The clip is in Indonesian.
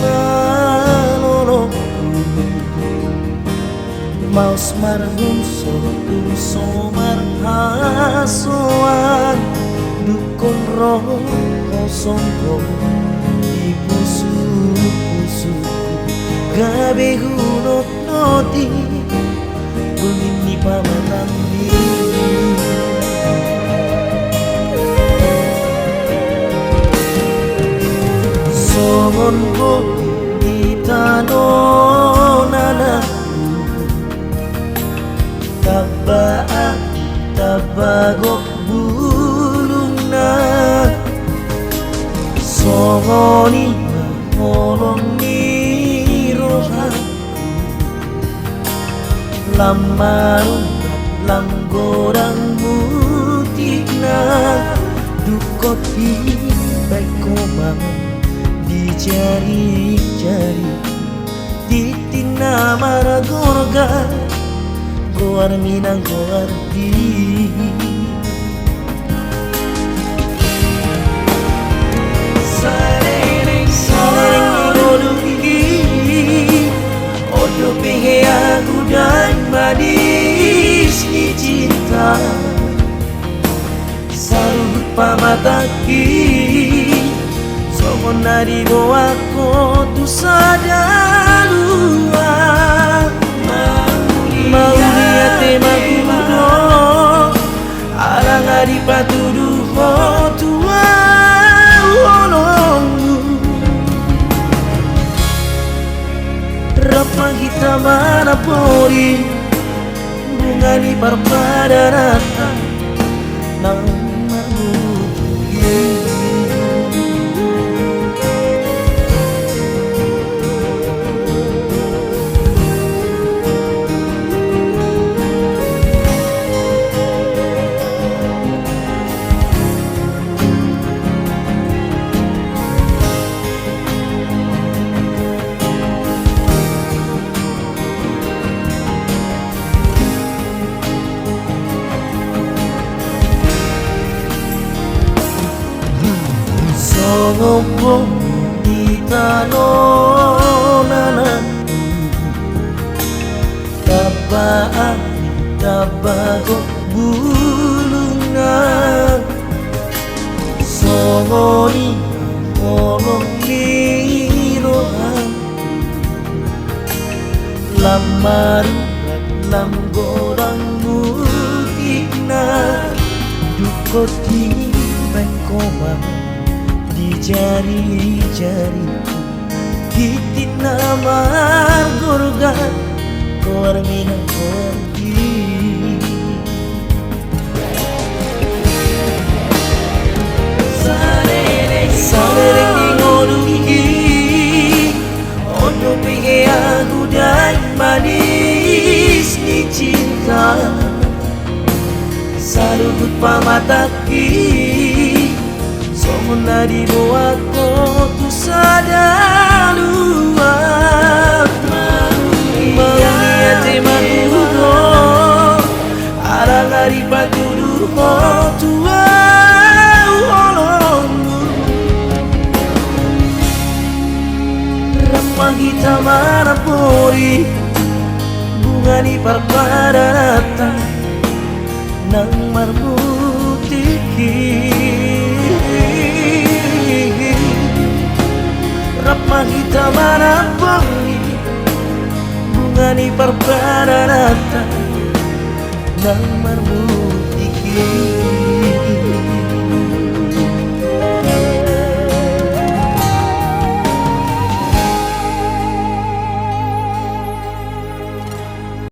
maloloku maus marhum sotu somar hasoan dukun roh kosongko di pusu-pusuku gabe hunot noti begini pamatambi songon ko di tanonana tabagok bulungna songoni maholong ni rohaku lamarung langgorang mutikna dukot baik komang di jari-jari titina maragorga goar minang goar di sareng ngolungi odo pengen aku dan manis ni cinta sarut pamataki somon nari boako tu sadalua mau lihat magudo alang ari patuduh tua olongmu rapa kita mana pori bunga di parpadarata nang songopo di tanonana tabagok bulunga songoni olong lirohan lamarurat lamgorang mutikna dukot di bengkomang di jari-jariku titina margorga goar minang pergi sareng ngolungi odo pengen aku dan manis ni cinta sarut pamataki somon nadi boako tu sadalua mau lihat magudo alang ari patuduh tua olongmu ramah kita mana pori bunga di parpadarata nang marmutiki ramah kita mana pori bunga di parpadarata nang marmutiki